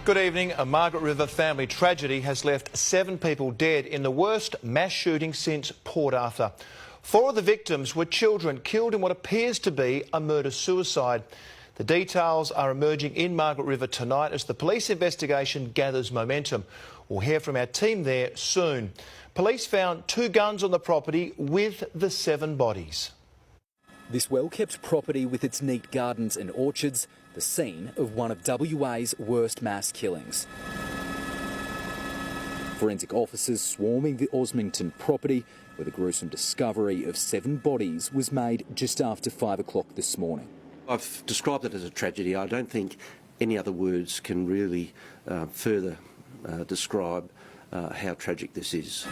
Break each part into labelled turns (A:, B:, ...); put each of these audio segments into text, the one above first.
A: Good evening. A Margaret River family tragedy has left 7 people dead in the worst mass shooting since Port Arthur. 4 of the victims were children killed in what appears to be a murder-suicide. The details are emerging in Margaret River tonight as the police investigation gathers momentum. We'll hear from our team there soon. Police found 2 guns on the property with the 7 bodies.
B: This well-kept property with its neat gardens and orchards, the scene of one of WA's worst mass killings. Forensic officers swarming the Osmington property, where the gruesome discovery of 7 bodies was made just after 5 o'clock this morning.
C: I've described it as a tragedy. I don't think any other words can really further describe how tragic this is.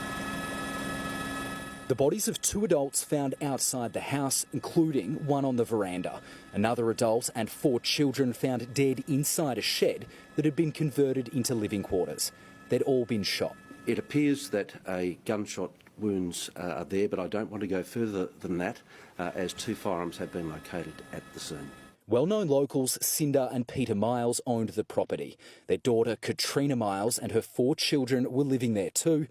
B: The bodies of 2 adults found outside the house, including one on the veranda. Another adult and 4 children found dead inside a shed that had been converted into living quarters. They'd all been shot.
C: It appears that a gunshot wounds are there, but I don't want to go further than that, as 2 firearms have been located at the scene.
B: Well-known locals Cinda and Peter Miles owned the property. Their daughter Katrina Miles and her 4 children were living there too.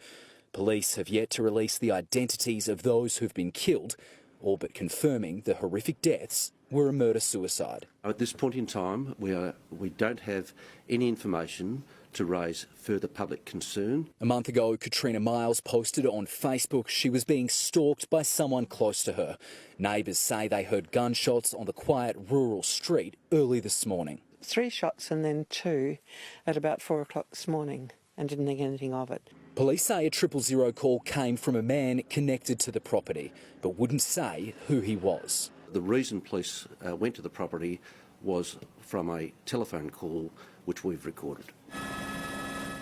B: Police have yet to release the identities of those who've been killed, all but confirming the horrific deaths were a murder-suicide.
C: At this point in time, we don't have any information to raise further public concern.
B: A month ago, Katrina Miles posted on Facebook she was being stalked by someone close to her. Neighbours say they heard gunshots on the quiet rural street early this morning.
D: 3 shots and then 2 at about 4 o'clock this morning, and didn't think anything of it.
B: Police say a 000 call came from a man connected to the property, but wouldn't say who he was.
C: The reason police went to the property was from a telephone call which we've recorded.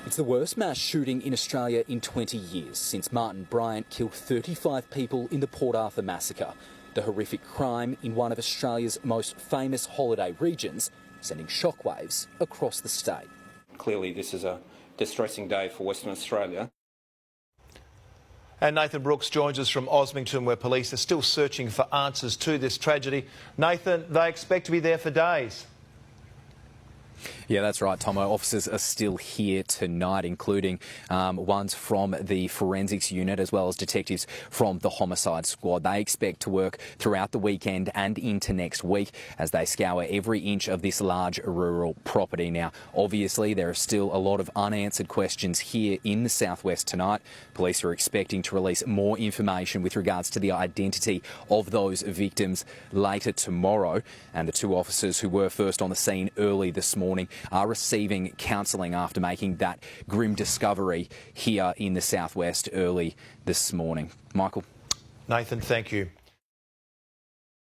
B: It's the worst mass shooting in Australia in 20 years, since Martin Bryant killed 35 people in the Port Arthur massacre. The horrific crime in one of Australia's most famous holiday regions, sending shockwaves across the state.
E: Clearly this is a distressing day for Western Australia.
A: And Nathan Brooks joins us from Osmington, where police are still searching for answers to this tragedy. Nathan, they expect to be there for days.
F: Yeah, that's right, Tomo. Officers are still here tonight, including ones from the forensics unit as well as detectives from the homicide squad. They expect to work throughout the weekend and into next week as they scour every inch of this large rural property. Now, obviously, there are still a lot of unanswered questions here in the southwest tonight. Police are expecting to release more information with regards to the identity of those victims later tomorrow. And the 2 officers who were first on the scene early this morning are receiving counselling after making that grim discovery here in the southwest early this morning. Michael.
A: Nathan, thank you.